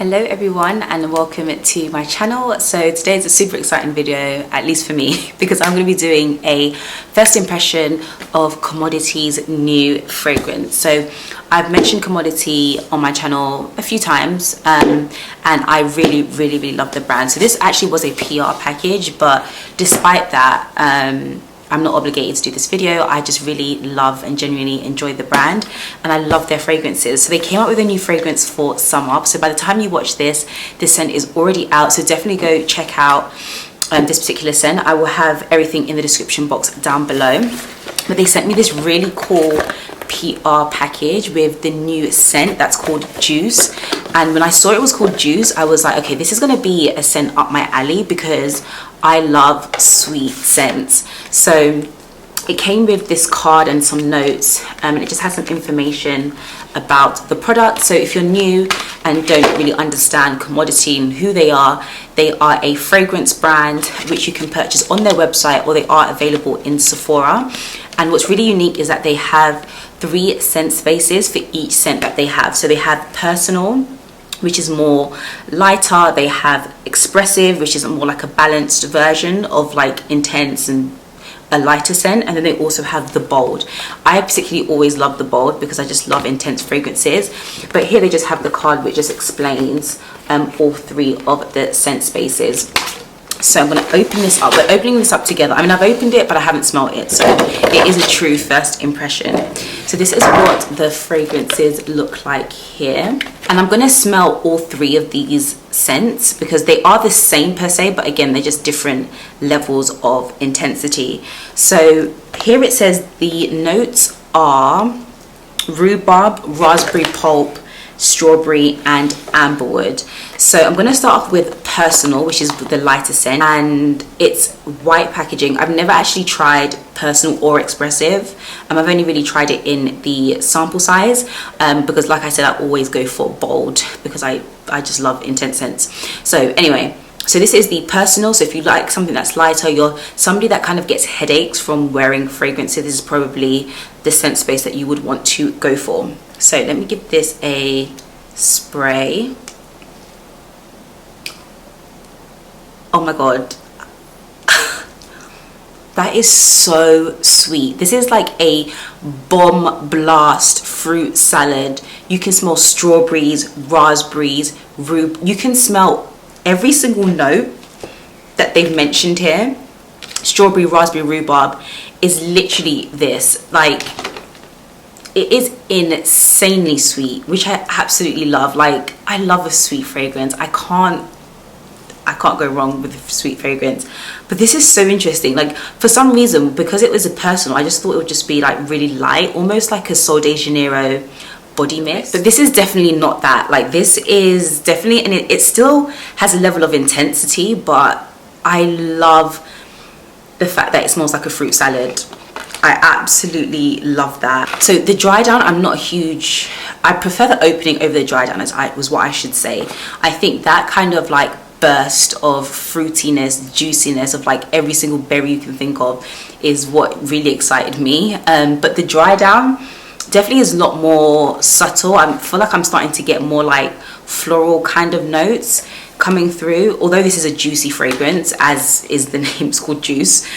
Hello everyone and welcome to my channel. So today is a super exciting video, at least for me, because I'm going to be doing a first impression of Commodity's new fragrance. So I've mentioned Commodity on my channel a few times and I really love the brand. So this actually was a PR package, but despite that I'm not obligated to do this video. I just really love and genuinely enjoy the brand and I love their fragrances. So they came out with a new fragrance for summer. So by the time you watch this scent is already out. So definitely go check out this particular scent. I will have everything in the description box down below. But they sent me this really cool PR package with the new scent that's called Juice. And when I saw it was called Juice, I was like, okay, this is gonna be a scent up my alley because I love sweet scents. So it came with this card and some notes and it just has some information about the product. So if you're new and don't really understand Commodity and who they are a fragrance brand which you can purchase on their website, or they are available in Sephora. And what's really unique is that they have 3 scent spaces for each scent that they have. So they have personal, which is more lighter. They have expressive, which is more like a balanced version of like intense and a lighter scent. And then they also have the bold. I particularly always love the bold because I just love intense fragrances. But here they just have the card which just explains all 3 of the scent spaces. So I'm going to open this up. We're opening this up together. I mean, I've opened it, but I haven't smelled it. So it is a true first impression. So this is what the fragrances look like here. And I'm going to smell all 3 of these scents because they are the same per se, but again, they're just different levels of intensity. So here it says the notes are rhubarb, raspberry pulp, strawberry and amberwood. So I'm going to start off with personal, which is the lighter scent, and it's white packaging. I've never actually tried personal or expressive. I've only really tried it in the sample size because like I said, I always go for bold because I just love intense scents. So anyway, so this is the personal. So if you like something that's lighter, you're somebody that kind of gets headaches from wearing fragrances, this is probably the scent space that you would want to go for. So let me give this a spray. Oh my god. That is so sweet. This is like a bomb blast fruit salad. You can smell strawberries, raspberries, you can smell every single note that they've mentioned here. Strawberry, raspberry, rhubarb is literally this. Like, it is insanely sweet, which I absolutely love. Like, I love a sweet fragrance. I can't go wrong with a sweet fragrance. But this is so interesting. Like, for some reason, because it was a personal, I just thought it would just be like really light, almost like a Sol de Janeiro body mist. But this is definitely not that. Like, this is definitely, and it still has a level of intensity, but I love the fact that it smells like a fruit salad. I absolutely love that. So the dry down, I'm not huge, I prefer the opening over the dry down, was what I should say. I think that kind of like burst of fruitiness, juiciness of like every single berry you can think of is what really excited me. But the dry down definitely is a lot more subtle. I feel like I'm starting to get more like floral kind of notes coming through, although this is a juicy fragrance, as is the name, it's called Juice.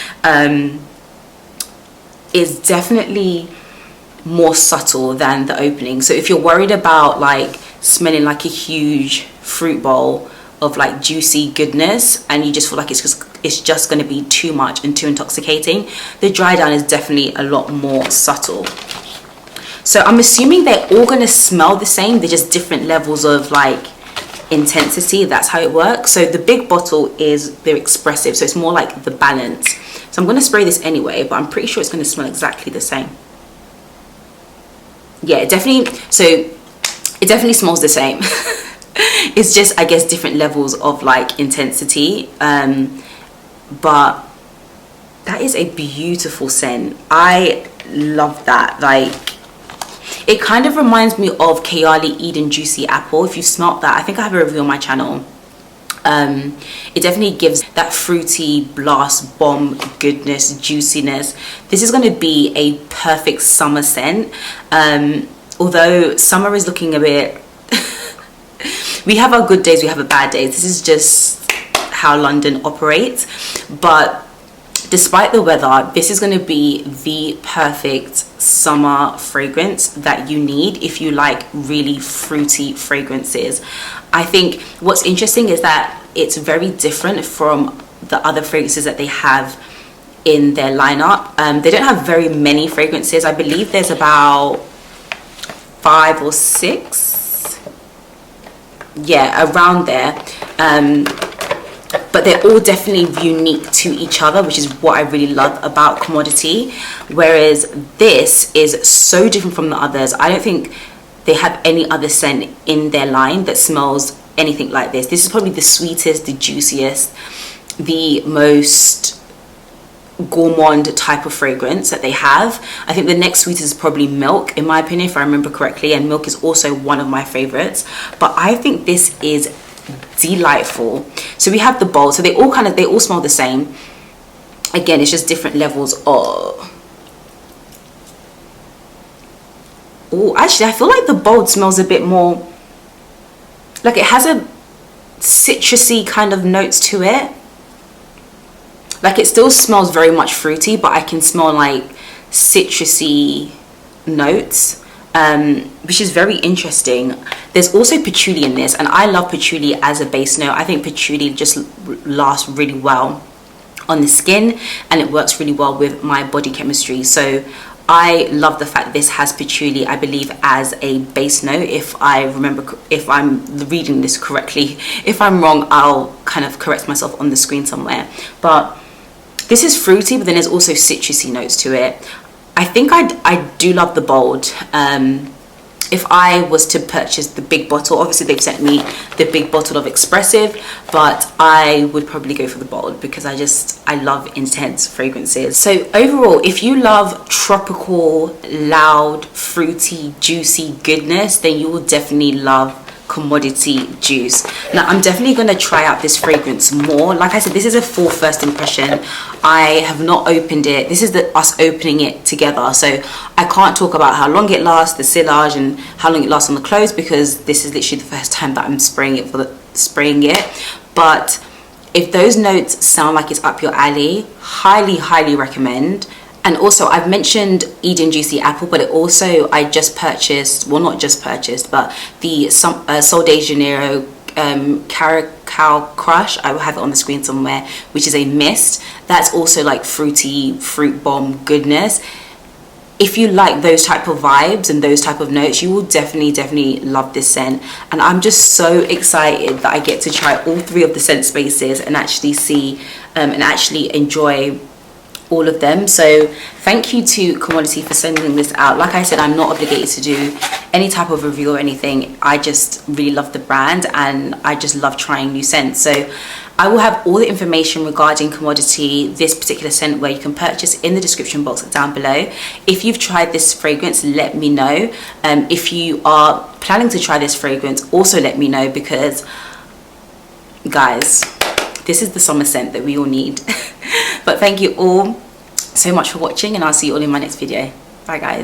Is definitely more subtle than the opening. So if you're worried about like smelling like a huge fruit bowl of like juicy goodness and you just feel like it's just going to be too much and too intoxicating, the dry down is definitely a lot more subtle. So I'm assuming they're all going to smell the same, they're just different levels of like intensity. That's how it works. So the big bottle is the expressive, so it's more like the balance. So I'm going to spray this anyway, but I'm pretty sure it's going to smell exactly the same. Yeah, it definitely smells the same. It's just, I guess, different levels of like intensity. But that is a beautiful scent. I love that. Like, it kind of reminds me of Kayali Eden Juicy Apple. If you smelt that, I think I have a review on my channel. It definitely gives that fruity blast bomb goodness, juiciness. This is going to be a perfect summer scent. Although summer is looking a bit we have our good days, we have our bad days. This is just how London operates. But despite the weather, this is going to be the perfect summer fragrance that you need if you like really fruity fragrances. I think what's interesting is that it's very different from the other fragrances that they have in their lineup. They don't have very many fragrances. I believe there's about 5 or 6, yeah, around there. But they're all definitely unique to each other, which is what I really love about Commodity. Whereas this is so different from the others. I don't think they have any other scent in their line that smells anything like this. This is probably the sweetest, the juiciest, the most gourmand type of fragrance that they have. I think the next sweetest is probably Milk, in my opinion, if I remember correctly, and Milk is also one of my favorites. But I think this is delightful. So we have the bold, so they all smell the same. Again, it's just different levels of... Oh, actually I feel like the bold smells a bit more like it has a citrusy kind of notes to it. Like it still smells very much fruity, but I can smell like citrusy notes, which is very interesting. There's also patchouli in this, and I love patchouli as a base note. I think patchouli just lasts really well on the skin, and it works really well with my body chemistry. So I love the fact this has patchouli, I believe, as a base note. If I'm reading this correctly. If I'm wrong, I'll kind of correct myself on the screen somewhere. But this is fruity, but then there's also citrusy notes to it. I think I do love the bold. If I was to purchase the big bottle, obviously they've sent me the big bottle of Expressive, but I would probably go for the bold because I love intense fragrances. So overall, if you love tropical, loud, fruity, juicy goodness, then you will definitely love Commodity Juice. Now I'm definitely going to try out this fragrance more. Like I said, this is a full first impression. I have not opened it. This is us opening it together, so I can't talk about how long it lasts, the sillage, and how long it lasts on the clothes, because this is literally the first time that I'm spraying it. But if those notes sound like it's up your alley, highly recommend. And also, I've mentioned Eden Juicy Apple, but I just purchased, well, not just purchased, but the Sol de Janeiro Caracal Crush. I will have it on the screen somewhere, which is a mist. That's also like fruity, fruit bomb goodness. If you like those type of vibes and those type of notes, you will definitely love this scent. And I'm just so excited that I get to try all 3 of the scent spaces and actually see and actually enjoy all of them. So thank you to Commodity for sending this out. Like I said, I'm not obligated to do any type of review or anything. I just really love the brand and I just love trying new scents. So I will have all the information regarding Commodity, this particular scent, where you can purchase, in the description box down below. If you've tried this fragrance, let me know. If you are planning to try this fragrance, also let me know, because guys, this is the summer scent that we all need. But thank you all so much for watching, and I'll see you all in my next video. Bye guys.